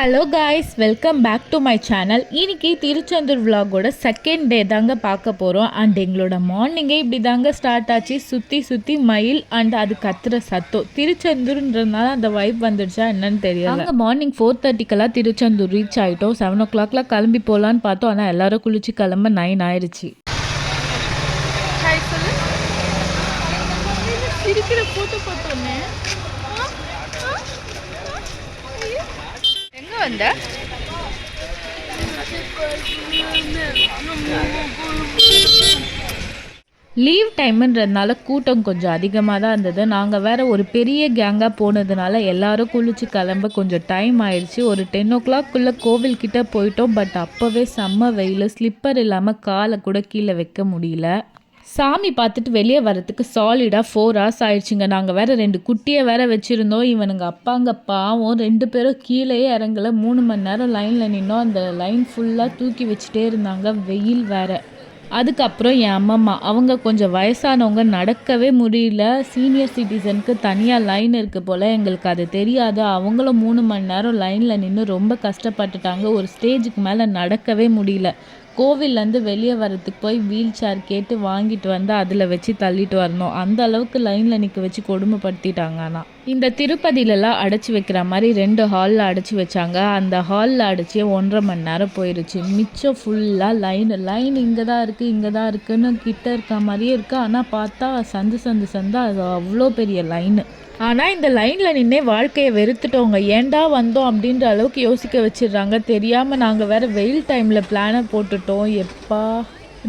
Hello guys, welcome back to my channel. இன்றைக்கி Tiruchendur விலாகோட second day தாங்க பார்க்க போகிறோம். அண்ட் எங்களோட மார்னிங்கே இப்படி தாங்க ஸ்டார்ட் ஆச்சு. சுற்றி மயில் அண்ட் அது கத்துற சத்தம். திருச்செந்தூர்ன்றதுனால அந்த வைப் வந்துடுச்சா என்னன்னு தெரியல. அங்கே மார்னிங் 4:30க்கெல்லாம் திருச்செந்தூர் ரீச் ஆகிட்டோம். 7 o'clockலாம் கிளம்பி போகலான்னு பார்த்தோம். ஆனால் எல்லாரும் குளிச்சு கிளம்ப 9 ஆயிடுச்சு. போட்டோ பார்த்தோன்னே வந்த லீவ் டைம்ன்றதுனால கூட்டம் கொஞ்சம் அதிகமாக தான் இருந்தது. நாங்கள் வேறு ஒரு பெரிய கேங்காக போனதுனால எல்லாரும் குளிச்சு கிளம்ப கொஞ்சம் டைம் ஆயிடுச்சு. ஒரு 10 o'clock கோவில்கிட்ட போயிட்டோம். பட் அப்போவே செம்ம வெயில், ஸ்லிப்பர் இல்லாமல் காலை கூட கீழே வைக்க முடியல. சாமி பார்த்துட்டு வெளியே வரத்துக்கு சாலிடாக 4 hours ஆயிடுச்சுங்க. நாங்கள் வேறு 2 குட்டியை வேறு வச்சுருந்தோம். இவனுங்க அப்பாங்க பாவம் 2 பேரும் கீழேயே இறங்கலை. 3 மணி நேரம் லைனில் நின்னோம். அந்த லைன் ஃபுல்லாக தூக்கி வச்சுட்டே இருந்தாங்க, வெயில் வேறு. அதுக்கப்புறம் என் அம்மம்மா, அவங்க கொஞ்சம் வயசானவங்க, நடக்கவே முடியல. சீனியர் சிட்டிசனுக்கு தனியாக லைன் இருக்குது போல், எங்களுக்கு அது தெரியாது. அவங்களும் 3 மணி நேரம் லைனில் நின்று ரொம்ப கஷ்டப்பட்டுட்டாங்க. ஒரு ஸ்டேஜுக்கு மேலே நடக்கவே முடியல. கோவில்லேருந்து வெளியே வரத்துக்கு போய் வீல் சேர் கேட்டு வாங்கிட்டு வந்து அதில் வச்சு தள்ளிட்டு வரணும். அந்த அளவுக்கு லைனில் நிற்க வச்சு கொடுமைப்படுத்திட்டாங்க. ஆனால் இந்த திருப்பதியிலலாம் அடைச்சி வைக்கிற மாதிரி 2 ஹாலில் அடைச்சி வச்சாங்க. அந்த ஹாலில் அடைச்சியே 1.5 மணி நேரம் போயிடுச்சு. மிச்சம் ஃபுல்லாக லைன் இங்கே தான் இருக்குன்னு கிட்ட இருக்க மாதிரியே இருக்குது. ஆனால் பார்த்தா சந்து அது அவ்வளோ பெரிய லைனு. ஆனால் இந்த லைனில் நின்னே வாழ்க்கையை வெறுத்துட்டோங்க. ஏண்டா வந்தோம் அப்படின்ற அளவுக்கு யோசிக்க வச்சிடுறாங்க. தெரியாமல் நாங்கள் வேறு வெயில் டைமில் பிளானை போட்டுட்டோம். எப்பா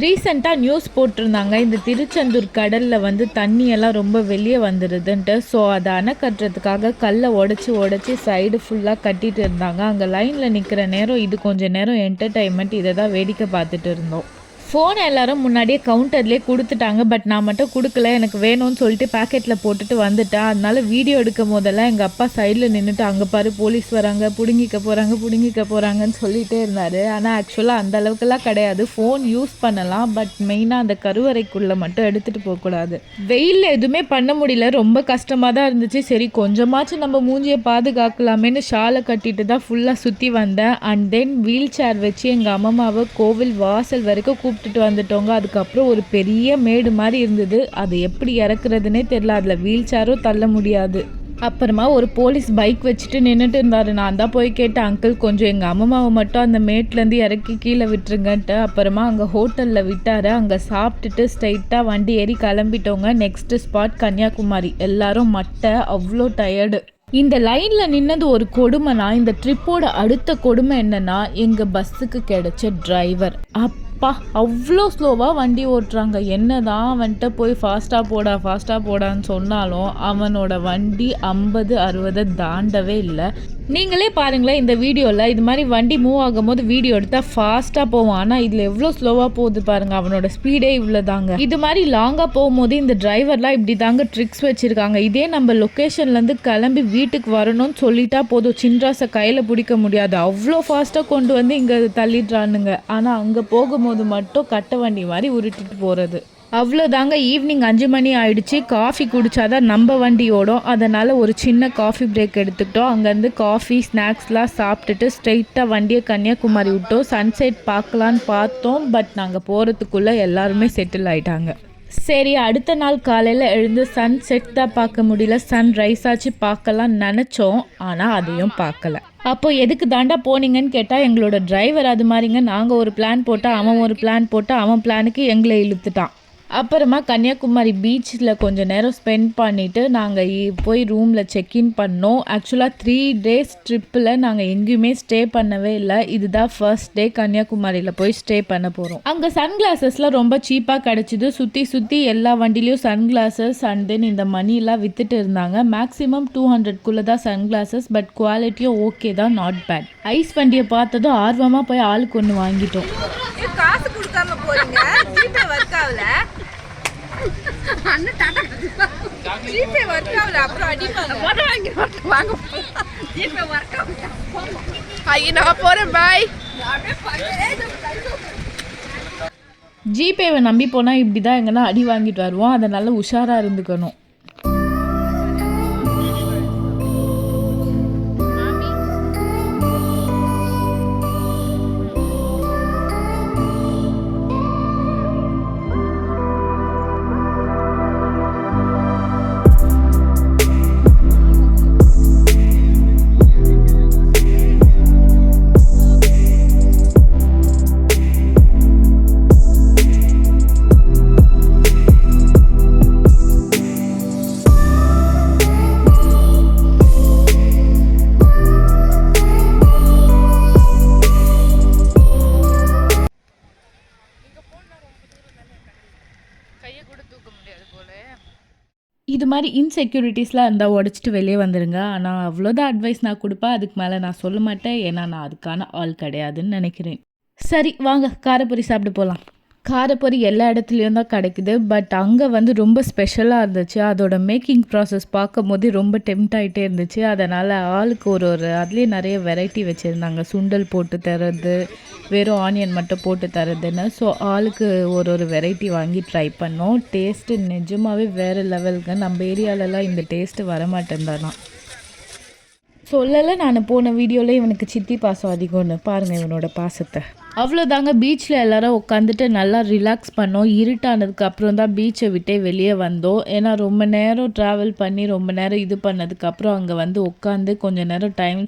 ரீசெண்டாக நியூஸ் போட்டிருந்தாங்க, இந்த திருச்செந்தூர் கடலில் தண்ணியெல்லாம் ரொம்ப வெளியே வந்துடுதுன்ட்டு. ஸோ அதை அணை கட்டுறதுக்காக கல்லை உடச்சி சைடு ஃபுல்லாக கட்டிட்டு இருந்தாங்க. அங்கே லைனில் நிற்கிற நேரம் இது கொஞ்சம் நேரம் என்டர்டைன்மெண்ட். இதை தான் வேடிக்கை பார்த்துட்டு இருந்தோம். ஃபோனை எல்லோரும் முன்னாடியே கவுண்டர்லேயே கொடுத்துட்டாங்க. பட் நான் மட்டும் கொடுக்கல. எனக்கு வேணும்னு சொல்லிட்டு பேக்கெட்டில் போட்டுட்டு வந்துட்டேன். அதனால வீடியோ எடுக்கும் போதெல்லாம் எங்கள் அப்பா சைடில் நின்றுட்டு அங்கே பாரு போலீஸ் வராங்க, பிடுங்கிக்க போகிறாங்கன்னு சொல்லிகிட்டே இருந்தார். ஆனால் ஆக்சுவலாக அந்த அளவுக்குலாம் கிடையாது. ஃபோன் யூஸ் பண்ணலாம், பட் மெயினாக அந்த கருவறைக்குள்ளே மட்டும் எடுத்துகிட்டு போகக்கூடாது. வெயிலில் எதுவுமே பண்ண முடியல, ரொம்ப கஷ்டமாக தான் இருந்துச்சு. சரி கொஞ்சமாச்சும் நம்ம மூஞ்சியை பாதுகாக்கலாமேன்னு ஷாலை கட்டிட்டு தான் ஃபுல்லாக சுற்றி வந்தேன். அண்ட் தென் வீல் சேர் வச்சு எங்கள் அம்மாவை கோவில் வாசல் வரைக்கும் கூப்பிட்டுட்டு வந்துட்டோங்க. அதுக்கப்புறம் ஒரு பெரிய மேடு மாதிரி இருந்தது. அது எப்படி இறக்குறதுனே தெரியல. அதில் வீல் சேரும் தள்ள முடியாது. அப்புறமா ஒரு போலீஸ் பைக் வச்சுட்டு நின்றுட்டு இருந்தார். நான் தான் போய் கேட்டேன், அங்கிள் கொஞ்சம் எங்கள் அம்மாவை மட்டும் அந்த மேட்லேருந்து இறக்கி கீழே விட்டுருங்கன்ட்டு. அப்புறமா அங்கே ஹோட்டலில் விட்டார். அங்கே சாப்பிட்டுட்டு ஸ்ட்ரைட்டாக வண்டி ஏறி கிளம்பிட்டோங்க. Next spot Kanyakumari. எல்லாரும் மட்டை, அவ்வளோ டயர்டு. இந்த லைனில் நின்னது ஒரு கொடுமைனா, இந்த ட்ரிப்போட அடுத்த கொடுமை என்னென்னா, எங்கள் பஸ்ஸுக்கு கிடைச்ச டிரைவர். அவ்வளோ ஸ்லோவாக வண்டி ஓட்டுறாங்க. என்ன தான் போய் ஃபாஸ்ட்டாக போடான்னு சொன்னாலும் அவனோட வண்டி 50-60 தாண்டவே இல்லை. நீங்களே பாருங்களேன் இந்த வீடியோவில். இது மாதிரி வண்டி மூவ் ஆகும்போது வீடியோ எடுத்தால் ஃபாஸ்ட்டாக போவான். ஆனால் இதில் எவ்வளோ ஸ்லோவாக போகுது பாருங்கள். அவனோட ஸ்பீடே இவ்வளோ தாங்க. இது மாதிரி லாங்காக போகும்போது இந்த டிரைவர்லாம் இப்படி தாங்க ட்ரிக்ஸ் வச்சுருக்காங்க. இதே நம்ம லொக்கேஷன்லேருந்து கிளம்பி வீட்டுக்கு வரணும்னு சொல்லிட்டா போதும், சின்ராஸை கையில் பிடிக்க முடியாது. அவ்வளோ ஃபாஸ்ட்டாக கொண்டு வந்து இங்கே தள்ளிடுறானுங்க. ஆனால் அங்கே போகும்போது மட்டும் கட்ட வண்டி மாதிரி உருட்டிட்டு போகிறது. அவ்வளோதாங்க. ஈவினிங் 5 மணி ஆயிடுச்சு. காஃபி குடித்தாதான் நம்ம வண்டி ஓடும். அதனால் ஒரு சின்ன காஃபி பிரேக் எடுத்துக்கிட்டோம். அங்கேருந்து காஃபி ஸ்நாக்ஸ்லாம் சாப்பிட்டுட்டு ஸ்ட்ரெயிட்டாக வண்டியை கன்னியாகுமரி விட்டோம். சன்செட் பார்க்கலான்னு பார்த்தோம். பட் நாங்கள் போகிறதுக்குள்ளே எல்லாருமே செட்டில் ஆகிட்டாங்க. சரி, அடுத்த நாள் காலையில் எழுந்து சன்செட் தான் பார்க்க முடியல, சன்ரைஸ் ஆச்சு பார்க்கலாம் நினச்சோம். ஆனால் அதையும் பார்க்கல. அப்போது எதுக்கு தாண்டா போனீங்கன்னு கேட்டால், எங்களோட டிரைவர் அது மாதிரிங்க. நாங்கள் ஒரு பிளான் போட்டால் அவன் ஒரு பிளான் போட்டால் அவன் பிளானுக்கு எங்களை இழுத்துட்டான். அப்புறமா கன்னியாகுமரி பீச்சில் கொஞ்சம் நேரம் ஸ்பெண்ட் பண்ணிவிட்டு நாங்கள் போய் ரூமில் செக்இன் பண்ணோம். ஆக்சுவலாக 3 days ட்ரிப்பில் நாங்கள் எங்கேயுமே ஸ்டே பண்ணவே இல்லை. இதுதான் ஃபர்ஸ்ட் டே கன்னியாகுமரியில் போய் ஸ்டே பண்ண போகிறோம். அங்கே சன்கிளாஸஸ்லாம் ரொம்ப சீப்பாக கிடச்சிது. சுற்றி எல்லா வண்டிலையும் சன்கிளாஸஸ் அண்ட் தென் இந்த மணிலாம் விற்றுட்டு இருந்தாங்க. மேக்ஸிமம் 200க்குள்ளே தான் சன்கிளாஸஸ். பட் குவாலிட்டியும் ஓகே தான், நாட் பேட். ஐஸ் வண்டியை பார்த்ததும் ஆர்வமாக போய் ஆளுக்கு ஒன்று வாங்கிட்டோம். காசு கொடுக்காம போறீங்க, ஜிபே ஒர்க் ஆகல. அண்ணன் டாடா ஜிபே ஒர்க் ஆகல, அப்புறம் அடிப்பாங்க. வாங்க ஜிபே ஒர்க் ஆகல. ஐயோ நான் போறேன், பாய். ஜிபேவை நம்பி போனால் இப்படி தான் எங்கன்னா அடி வாங்கிட்டு வருவோம். அதனால உஷாராக இருந்துக்கணும். கையை கூட தூக்க முடியாது போல. இது மாதிரி இன்செக்யூரிட்டிஸ்லாம் இருந்தால் உடச்சிட்டு வெளியே வந்துடுங்க. ஆனால் அவ்வளோதான் அட்வைஸ் நான் கொடுப்பேன். அதுக்கு மேலே நான் சொல்ல மாட்டேன். ஏன்னா நான் அதுக்கான ஆள் கிடையாதுன்னு நினைக்கிறேன். சரி வாங்க காரப்பொரி சாப்பிட போகலாம். காரப்பொரி எல்லா இடத்துலையும் தான் கிடைக்குது. பட் அங்கே வந்து ரொம்ப ஸ்பெஷலாக இருந்துச்சு. அதோட மேக்கிங் ப்ராசஸ் பார்க்கும்போது ரொம்ப டெம்ட் ஆகிட்டே இருந்துச்சு. அதனால் ஆளுக்கு ஒரு அதுலேயே நிறைய வெரைட்டி வச்சுருந்தாங்க. சுண்டல் போட்டு தர்றது, வெறும் ஆனியன் மட்டும் போட்டு தரதுன்னு. ஸோ ஆளுக்கு ஒரு வெரைட்டி வாங்கி ட்ரை பண்ணோம். டேஸ்ட்டு நிஜமாகவே வேறு லெவலுங்க. நம்ம ஏரியாலலாம் இந்த டேஸ்ட்டு வரமாட்டேன் தானா. சொல்லலை நான் போன வீடியோவில் இவனுக்கு சித்தி பாசம் அதிகம்னு. பாருங்கள் இவனோட பாசத்தை. அவ்வளோதாங்க, பீச்சில் எல்லாரும் உட்காந்துட்டு நல்லா ரிலாக்ஸ் பண்ணோம். இருட்டானதுக்கு அப்புறம் தான் பீச்சை விட்டே வெளியே வந்தோம். ஏன்னா ரொம்ப நேரம் ட்ராவல் பண்ணி ரொம்ப நேரம் இது பண்ணதுக்கப்புறம் அங்கே வந்து உட்காந்து கொஞ்சம் நேரம் டைம்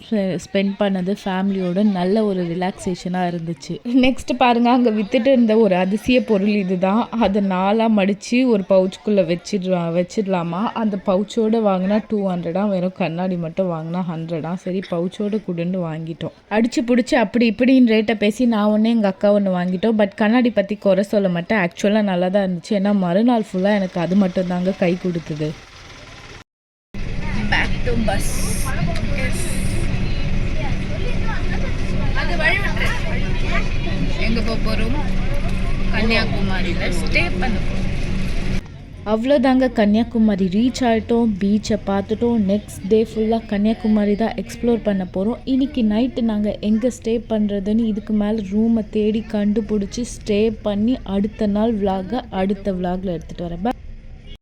ஸ்பெண்ட் பண்ணது ஃபேமிலியோட நல்ல ஒரு ரிலாக்ஸேஷனாக இருந்துச்சு. நெக்ஸ்ட் பாருங்கள், அங்கே விற்றுட்டு இருந்த ஒரு அதிசய பொருள் இதுதான். அதை 4ஆக மடித்து ஒரு பவுச்சுக்குள்ளே வச்சிடலாமா. அந்த பவுச்சோடு வாங்கினா 200, வெறும் கண்ணாடி மட்டும் வாங்கினா 100. சரி பவுச்சோடு கொடுன்னு வாங்கிட்டோம். அடிச்சு பிடிச்சி அப்படி இப்படின்னு ரேட்டை பேசி நான் ஒன்று எங்கள் அக்கா ஒன்று வாங்கிட்டோம். பட் கண்ணாடி பற்றி குறை சொல்ல மாட்டேன். ஆக்சுவலாக நல்லா தான் இருந்துச்சு. ஏன்னா மறுநாள் ஃபுல்லாக எனக்கு அது மட்டும் தாங்க கை கொடுத்தது. Back to bus. அது வழி விட்டுரு. எங்கே போக போகிறோம்? கன்னியாகுமரியில் ஸ்டே பண்ண போகிறோம். அவ்வளோதாங்க, கன்னியாகுமரி ரீச் ஆகிட்டோம். பீச்சை பார்த்துட்டோம். நெக்ஸ்ட் டே ஃபுல்லாக கன்னியாகுமரி தான் எக்ஸ்ப்ளோர் பண்ண போகிறோம். இன்றைக்கி நைட்டு நாங்கள் எங்கே ஸ்டே பண்ணுறதுன்னு இதுக்கு மேலே ரூமை தேடி கண்டுபிடிச்சி ஸ்டே பண்ணி அடுத்த நாள் விலாகை அடுத்த விலாகில் எடுத்துகிட்டு வரேன்.